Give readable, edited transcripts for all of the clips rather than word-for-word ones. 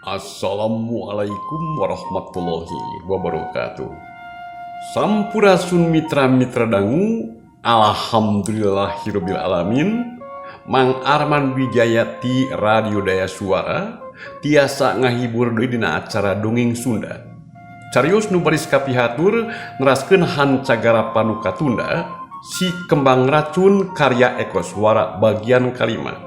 Assalamualaikum warahmatullahi wabarakatuh. Sampurasun mitra-mitra dangu, alhamdulillahirabbil alamin. Mang Arman Wijayati Radio Daya Suara tiasa ngahibur deui dina acara dongeng Sunda. Carios nu baris kapihatur neraskeun hancagara panukatunda si Kembang Racun karya Eko Suara bagian kalima.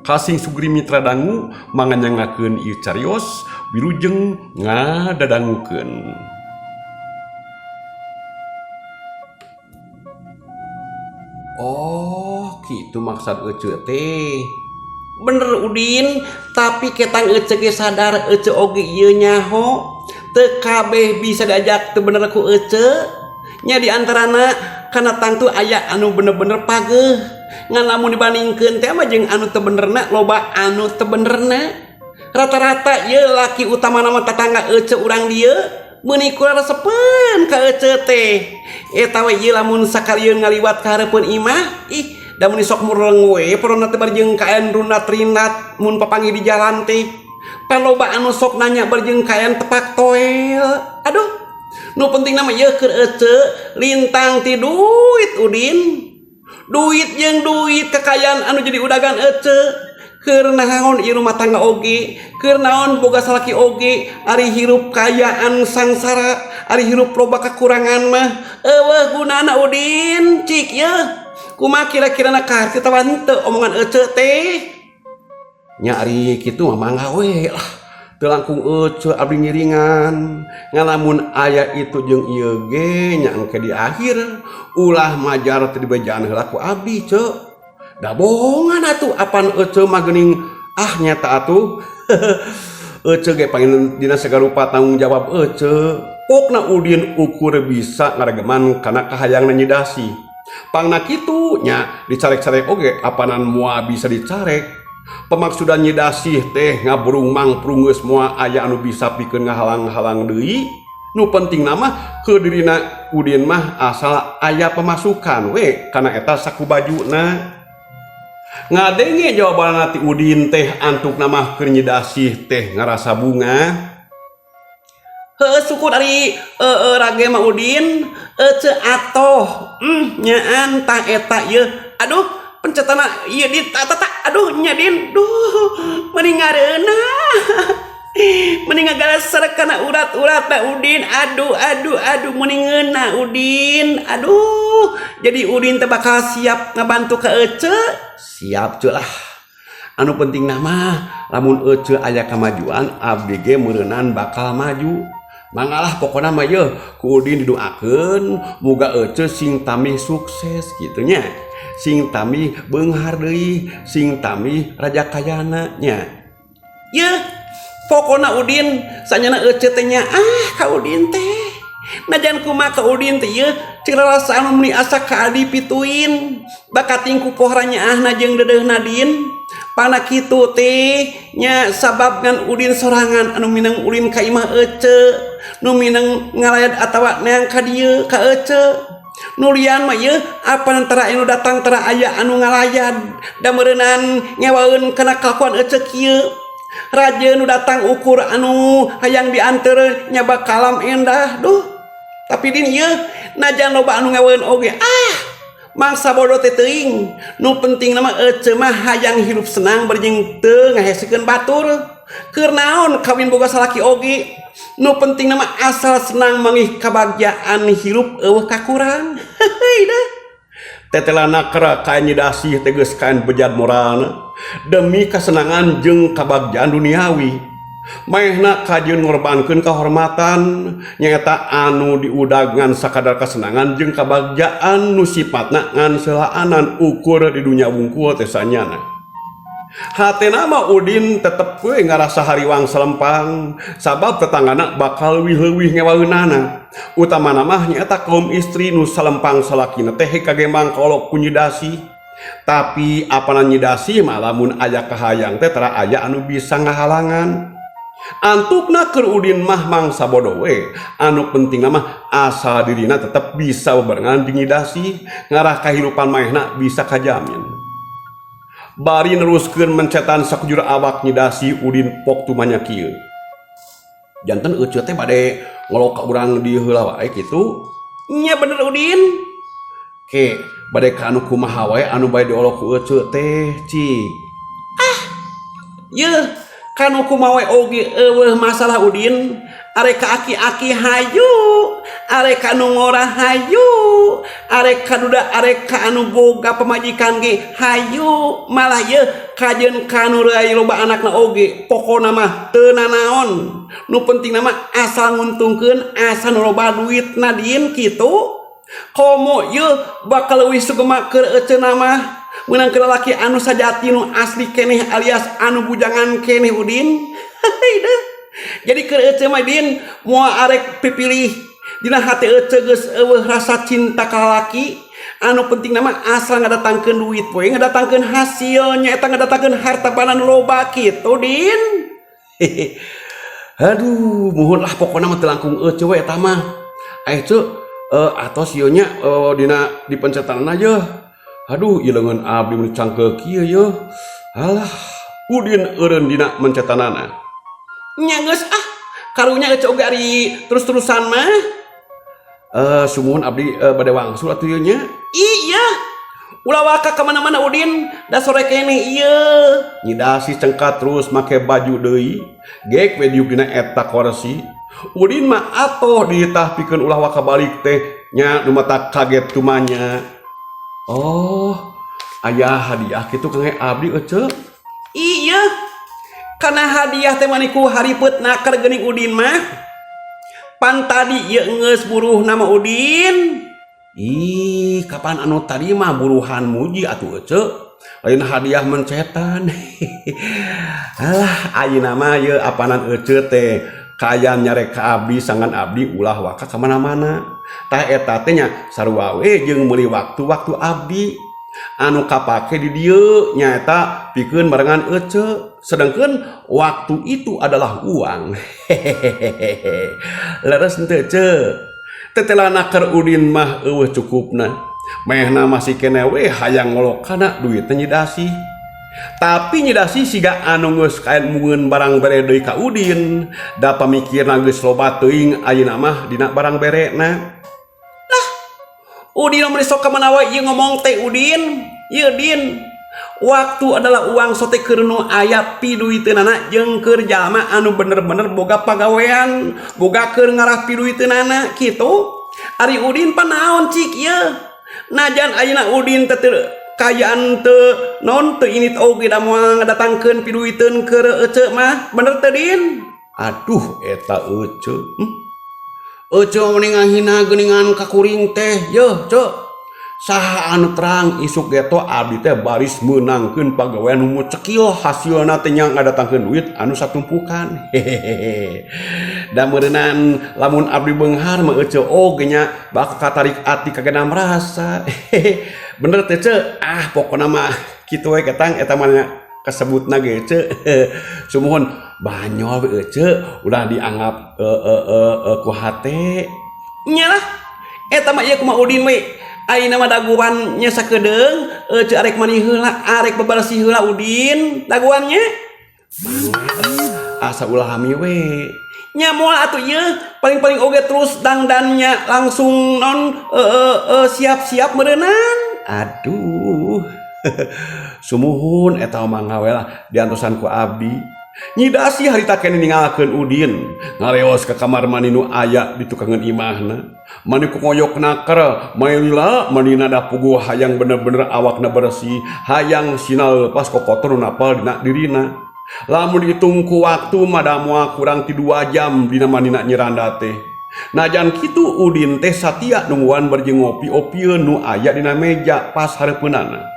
Kasing sugri mitra dangu manganyangakeun ieu carios wilujeng ngadadangukeun. Oh, gitu maksud ece teh. Bener Udin, tapi ketang ece ge sadar ece oge ieu nyaho. Teu kabeh bisa diajak teu bener ku ece. Nya di antarana kana tang tu aya anu bener-bener pageuh. Ngan lamun dibandingkeun teh mah jeung anu teu benerna loba anu teu benerna. Rata-rata ieu laki utama nama tetangga ece urang dieu meuni kula resepeun ka ece teh. Eta we ieu lamun sakalieun ngaliwat ka hareupeun imah, ih da mun sok mureng we porona teh barjeng kaen runat-rinat mun papanggih di jalan teh. Paloba anu sok nanya barjeng kaen tepak toel. Aduh, nu penting nama ieu keur ece lintang ti duit Udin. Duit jeung duit kekayaan anu jadi udagan ece keur naon ieu rumah tangga oge, keur naon boga salaki oge, ari hirup kayaan sangsara, ari hirup loba kakurangan mah eueuh gunana Udin cik ye. Kumaha kira-kirana ka kitawan teu omongan ece teh. Nya ari kitu mah mangga we lah. Teu langkung ece abdi ngiringan. Ngalamun aya itu jeung ieu ge nya engke di akhir ulah majar teu dibejaan heula ku abdi ceuk. Da bohongan atuh apan ece mah geuning nyata atuh. Ece ge panggil dina sagarupa tanggung jawab ece. Pokna Udin ukur bisa ngaregeman kana kahayangna nyidasi. Pangna kitu nya dicarek-carek oge apanan moal bisa dicarek. Pemaksudan nyidasih teh ngaburung mangprung geus moal aya anu bisa pikeun ngahalang-halang deui. Nu penting nama ke dirina Udin mah asal aya pemasukan we kana eta saku bajuna. Ngadenge jawaban ti Udin teh antuk nama keur nyidasih teh ngarasa bunga. Heuh syukur ari rage mah Udin ece atoh nyaan tah eta ieu. Aduh pencetana ieu di tata aduh nya Din duh mending ngareuna. Mending ngagaser kana urat-urat da Udin. Aduh mending ngeuna Udin. Aduh jadi Udin teh bakal siap ngabantu ka ece. Siap ceuk lah. Anu penting nama lamun ece aya kamajuan abdi ge meureunnan bakal maju. Mangalah pokona mah yeuh ku Udin didoakeun muga ece sing tamih sukses kitu nya. Sing tamih beunghar deui, sing tamih raja kayana nya. Yeuh pokona Udin sanyana ece teh nya ka Udin teh. Najan kumaha ka Udin teh yeuh cik rasa anu meuni asa ka adi pituin. Bakating ku pohranya jeung dedeuna Din. Pana kitu teh nya sabab ngan Udin sorangan anu minang ulin ka imah ece, nu minang ngalayat atawa neang ka dieu ka ece. Nulian mah yeuh apa antara anu datang tara aya anu ngalayat da meureunnan ngewaeun kana kalakuan ece kieu. Raja nu datang ukur anu hayang dianteur nya bakalam endah duh. Tapi Din ieu najan loba anu ngaweun oge mangsa bodoh teh teuing. Nu penting nama ece mah hayang hirup senang barjeng teu ngahesikeun batur. Keur naon kawin boga salaki oge. Nu penting nama asal senang mangih kabagjaan hirup eueuh kakurang. Heuh dah. Tetelana kera kain nyidasih teh geus kain bejat moralna demi kesenangan jeung kabagjaan duniawi. Maehna kajieun ngorbankeun kahormatan nyaeta anu diudag ngan sakadar kesenangan jeung kabagjaan nu sifatna ngan selaanan ukur di dunia wungkul teh sanyana. Hatena mah Udin tetep we ngarasa hariwang selempang sabab tetanggana bakal wih-wih ngewaeunana. Utamana mah nyaeta kaum istri nu salempang salakina teh kage mangkolok ku nyidasi. Tapi apana nyidasi mah lamun aya kahayang teh tara aya anu bisa ngahalangan. Antukna keur Udin mah mangsa bodoh we. Anu penting mah asal dirina tetep bisa bebarengan jeung nyidasi ngarah kahirupan maehna bisa kajamin. bari neruskeun mencetan sakujur awak Nyi Udin pok tumanya kieu. Janten euceut teh bade ngolok ka urang di heula wae kitu. Nya bener Udin. Ke bade ka anu kumaha wae anu bae diolok ku euceut teh cik. Yeuh, kanu kumaha oge eueuh masalah Udin. Arek ka aki-aki hayu, arek ka anu ngora hayu, arek ka duda arek ka anu boga pamajikan ge hayu, malah ye kajeun kanu reuy loba anakna oge pokona mah teu nanaon. Nu penting mah asal nguntungkeun asa nu loba duitna Din kitu. Komo ye bakal leuwih sugema keur eceuna mah meunang keur lalaki anu sajati nu asli keneh alias anu bujangan keneh Udin. Heuh. Jadi keur ece mah Din moal arek pipilih dina hati ece geus eueuh rasa cinta ka lalaki anu penting mah asal ngadatangkeun duit poe ngadatangkeun hasilnya eta ngadatangkeun harta bana nu loba kitu Din. Aduh muhun lah pokona mah teu langkung ece we eta mah. Ceu atos ieu nya dina dipencetanna aja. Aduh ieu leungeun abdi mun cangkeuk kieu yeuh. Alah Udin eureun dina mencetanana. Nya geus karunya ece oge ari terus-terusan mah. Sumuhun abdi bade wangsul atuh ieu nya. Iya. Ulah waka ka mana-mana Udin, da sore keneh ieu. Nyi Dasi cengkat terus make baju deui, gek we diuk dina eta kursi. Udin mah atoh ditah pikeun ulah waka balik teh nya nu mata kaget tumanya. Oh, aya hadiah kitu kangge abdi ece. Iya. Karena hadiah teh maniku haripeutna keur geuning Udin mah. Pan tadi ieu geus buruh nama Udin. Ih, kapan anu tadi mah buruhan muji atuh ece. Lain hadiah mencetan. Alah, ayeuna mah ieu apanan ece teh kayan nyarek ka abdi sangan abdi ulah waka ka mana-mana. Tah eta teh nya sarua we jeung meuli waktu-waktu abdi. Anu kapake di dieu nyaeta pikeun barengan ece. Sedangkan waktu itu adalah uang. Hehehe. Leres henteu ce. Tetelana keur Udin mah eueuh cukupna. Mehna masih keneh we hayang ngolok kana duitna Nyi Dasi. Tapi Nyi Dasi siga anu geus kaen mungeun barang bere deui ka Udin, da pamikirna geus loba teuing ayeuna mah dina barang berena. Udin mah sok ka mana wae ieu ngomong teh Udin. Ieu Din. Waktu adalah uang sote keur nu aya piduiteunana jeung keur jalma anu bener-bener boga pagawean, boga keur ngarah piduiteunana kitu. Ari Udin panaon cik ieu? Najan ayeuna Udin teh kayaan teu non teu init oge da moal ngadatangkeun piduiteun keur ece mah. Bener teu Din? Aduh eta ece. Ece mending ngahina geuningan ka kuring teh. Yeuh, Cek. Saha anu terang isuk geto abdi teh baris meunangkeun pagawean nu cekil hasilna teh nya ngadatangkeun duit anu satumpukan. Hehehe. Da meureunan lamun abdi beunghar mah ece oge nya bakal katarik ati kagena merasa. Bener teh Ce? Pokona mah kitu we ketang eta mah kasebutna ge Ce. Sumuhun banyol we Ce udah dianggap ku hate. Nyalah eta mah ieu kumaha Udin we. Ayeuna mah daguan nya sakedeung ece arek mani heula arek bebarsi heula Udin daguannya. Asa ulah hami we. Nya moal atuh ieu paling-paling oge terus dangdannya langsung non siap-siap meureunan. Aduh. Sumuhun eta mah ngawe lah diantosan ku abdi. Nyi Dasi harita keneh ninggalkeun Udin ngareos ka kamar mandi nu aya di tukangan imahna. Mani ku ngoyok naker, mailila manina da puguh hayang bener-bener awakna bersih, hayang sinal lepas kokotor nu napal dina dirina. Lamun dihitung ku waktu mah da moal kurang ti 2 jam dina manina nyiranda teh. Najan kitu Udin teh satia nungguan berjeng ngopi-opieun nu aya dina meja pas hareupeunana.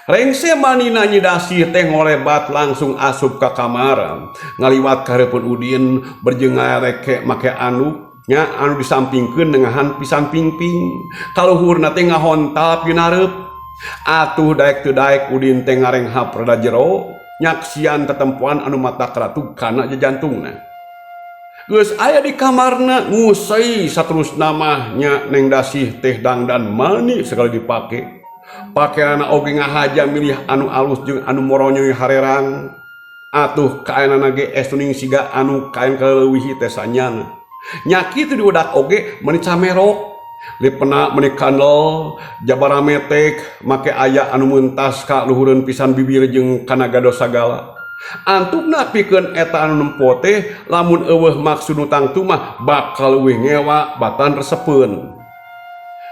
Rengse manina Nyi Dasi teh ngolebat langsung asup ka kamar ngaliwat ka hareupeun Udin berjeng ngareke make anduk nya anu disampingkeun nengahan pisan pingping kaluhurna teh ngahontal pinaareup. Atuh daek teu daek Udin teh ngarenghap rada jero nyaksian tetempuan anu mata karatug kana jantungna. Geus aya di kamarna ngusai saterusna mah nya Neng Dasih teh dangdan mani sekali dipake. pakaian oge ngahaja milih anu alus jeung anu moronyoy harerang atuh kaenana ge estuning siga anu kaen kaleuwih teh sanyana nya kitu diudak oge meni camerok lipena meni kandel jabara metek make aya anu meuntas ka luhureun pisan bibir jeung kana gado sagala antukna pikeun eta anu nempo teh lamun eueuh maksud nu tangtu mah bakal leuwih ngewa batan resepeun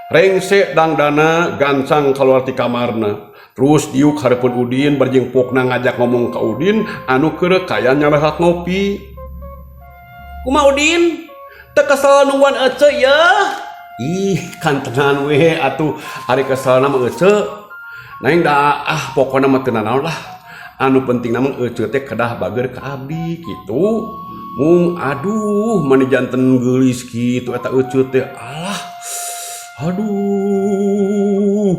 rengse dangdana gancang keluar ti kamarna terus diuk hareupeun Udin barjing pokna ngajak ngomong ka Udin anu keur kayan nyarahak ngopi kumaha Udin teu kesel nungguan ece ya ih kan tenan we atuh ari keselna mah ece naing da pokona mah teu naon lah anu penting mah ece teh kedah bager ka abdi kitu mung aduh mani janten geulis kitu eta ece teh alah aduh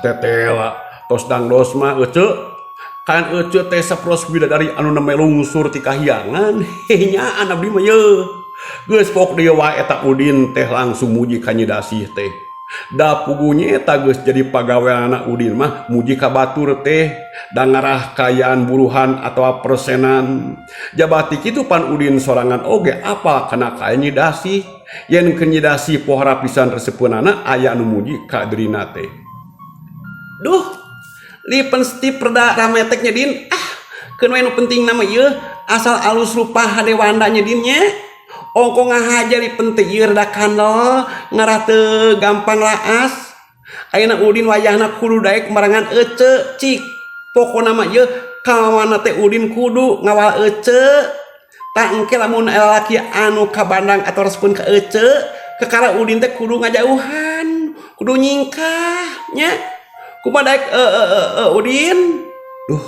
tetela tos dangdos mah ece kan ece teh sapros bidadari anu neme lungsur ti kahyangan nya abdi mah ye geus pok dieu wae eta Udin teh langsung muji ka Nyi Dasih teh da pugunya eta geus jadi pagaweana Udin mah muji ka batur teh da ngarah kayaan buruhan atawa persenan jabati kitu pan Udin sorangan oge apa kana ka Nyi Dasih yen ke Nyi Dasih pohara pisan resepeunana aya anu muji ka dirina teh duh lipen stip perda rameteknya Din keun we nu penting nama ieu asal alus rupa hadewandanya Din nya ongko ngahaja lipen teh ieu rada kandel ngarah teu gampang laas ayeuna Udin wayahna kudu daek marangan ece cik pokona mah ieu kawana teh Udin kudu ngawal ece tak engke lamun lalaki anu kabandang atau respon ka ece kekara Udin teh kudu ngajauhan kudu nyingkah nya kumaha daek Udin duh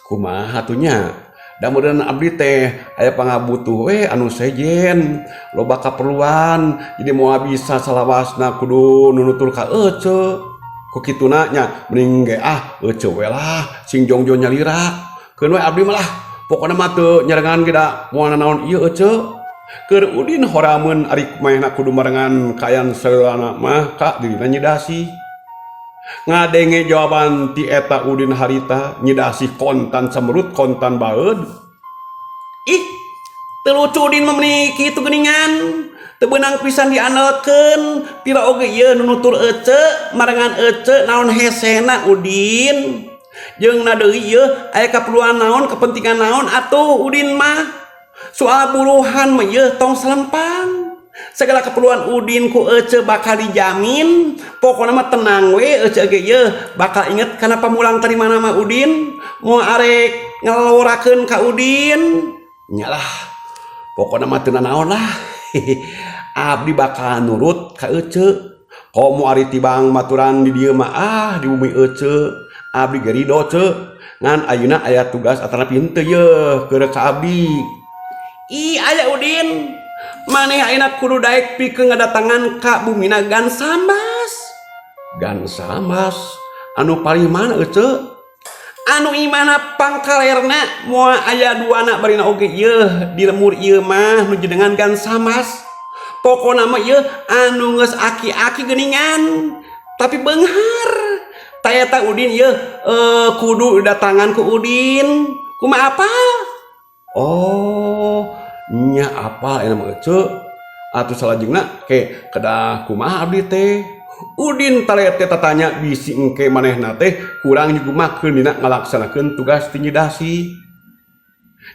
kumaha atunya da mudahan abdi teh aya pangabutuh we anu sejen loba kaperluan jadi moal bisa salawasna kudu nunutur ka ece ku kituna nya mending ge ece we lah sing jongjo nyalira keun we abdi mah lah pokona mah teu nyarengan ge da moal naon ieu ece keur Udin horameun ari kumaha kudu marengan kayan saeuleuna mah ka dirina Nyi Dasih ngadenge jawaban ti eta Udin harita Nyi Dasih kontan semrut kontan baeud ih teu lucu Udin mah meuni kitu geuningan teu beunang pisan diandalkeun pira oge ieu nu nutur ece marangan ece naon hesena Udin jeung na deui ieu aya kaperluan naon kepentingan naon atuh Udin mah soal buruhan mah ieu tong salempang segala keperluan Udin ku ece bakal dijamin pokoknya mah tenang we ece ge ye bakal inget kana pamulang tadi mana mah Udin mau arek ngelorakeun ka Udin nyalah pokoknya mah teu naon lah abdi bakal nurut ka ece komo ari tibang maturan di dieu mah di bumi ece abdi ge ridho ce ngan ayeuna aya tugas atana pinteu ye keur ka abdi ih aya Udin maneh ayeuna kudu daek pikeun ngadatangan ka bumina Gan Sambas. Gan Sambas anu paling mana ece anu imana pangkalerna moal aya duana barina oge ieu di lemur ieu mah nuju dengan Gan Sambas pokona mah ieu anu geus aki-aki geuningan tapi beunghar tayata Udin ieu kudu datangan ku Udin kumaha apa oh nya apa enak mah ece atuh salajengna ke kedah kumaha abdi teh Udin talete tatanya bisi engke manehna teh kurang nyugumakeun dina ngalaksanakeun tugas ti Nyi Dasih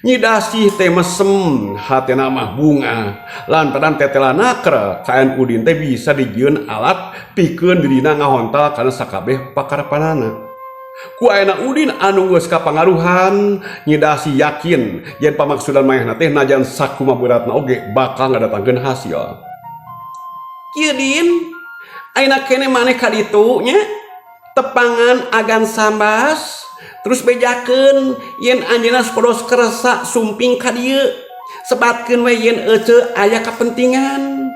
Nyi Dasih teh mesem hatena mah bunga lantaran tetelana keur kaen Udin teh bisa dijieun alat pikeun dirina ngahontal kana sakabeh pakarepanana ku ayeuna Udin anu geus kapangaruhan Nyi Dasih yakin yen pamaksudan manehna teh najan sakumaha beratna oge bakal ngadatangkeun hasil kieu Din ayeuna keneh maneh ka ditu nya tepangan Agan Sambas terus bejakeun yen anjeunna podos kersa sumping ka dieu sebatkeun we yen ece aya kapentingan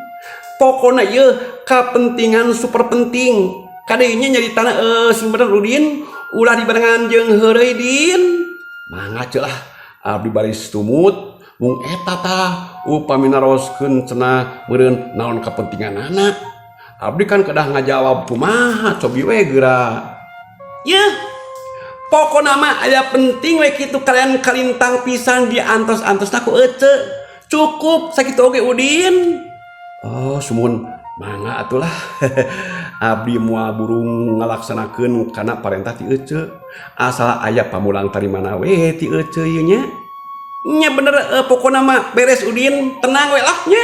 pokona ieu kapentingan super penting kadinya nyaritana sing bener Udin ulah dibarengan jeung heureuy Din mangga celah abdi baris tumut mung eta tah upami naroskeun cenah meureun naon kapentinganana abdi kan kedah ngajawab kumaha cobi we geura. Ya pokokna mah aya penting we kitu kalian kalintang pisan di antos-antosna ku ece cukup sakitu oge Udin. Oh sumun mangga atulah. Abdi moal burung ngalaksanakeun kana parentah ti ece asal aya pamulang tarimana we ti ece ieu nya. Nya bener pokokna mah beres Udin tenang we lah nya.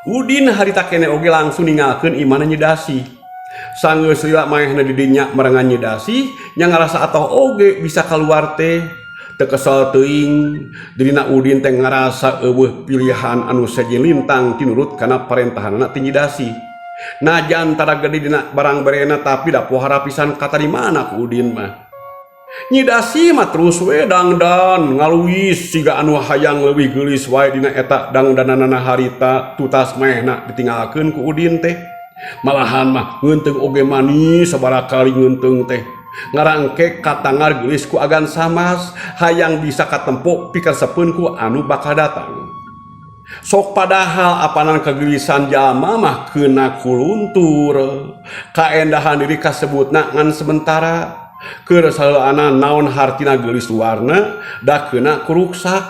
Udin harita kene oge langsung ninggalkeun imana Nyidasi. Sanggeus lila maehna di dinya merengan Nyidasi nya ngarasa atoh oge bisa kaluar teh. Teu kesel teuing dina Udin teh ngarasa eueuh pilihan anu sejen lintang tinurut kana parentahanna ti Nyidasi. Najan tara gede dina barang berena tapi da pohara pisan kata di mana ku Udin mah. Nyidasi mah terus we dangdan ngaluis siga anu hayang leuwih geulis wae dina eta dangdanana harita tutas mehna ditinggalkeun ku Udin teh. Malahan mah ngeunteung oge manis sabarakali ngeunteung teh. Ngarangke katangar geulis ku agan samas hayang bisa katempo pikerseupeun ku anu bakal datang. Sok padahal apanan kegelisan jalma mah keuna kuluntur. Kaendahan diri kasebutna ngan sementara. Keur saleuana naon hartina geulis luarna da keuna kuruksak.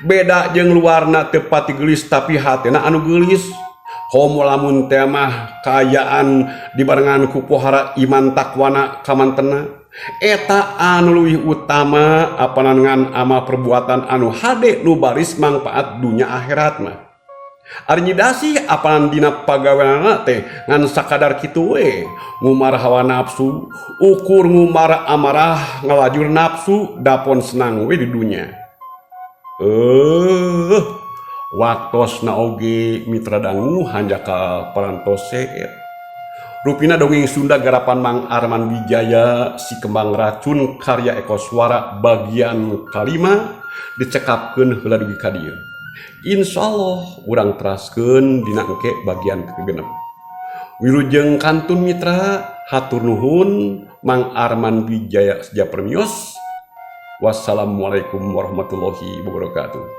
Beda jeung luarna teu pati geulis tapi hatena anu geulis. Homo lamun teh mah kaayaan dibarengan ku pohara iman takwana kamantena. Eta anu leuwih utama apanan ngan amal perbuatan anu hade nu baris mangpaat dunya akhirat mah. Ari Nyidasi apanan dina pagaweanna teh ngan sakadar kitu we ngumar hawa nafsu, ukur ngumar amarah ngalajur nafsu dapon senang we di dunya. Waktosna oge mitra dangu hanjaka parantos seet. Rupina dongeng Sunda garapan Mang Arman Wijaya si kembang racun karya Eko Swara bagian kalima dicekapkeun heula dugi ka dieu. Insyaallah urang teraskeun dina engke bagian kegenep. Wilujeng kantun mitra hatur nuhun Mang Arman Wijaya Sejapermios. Wassalamualaikum warahmatullahi wabarakatuh.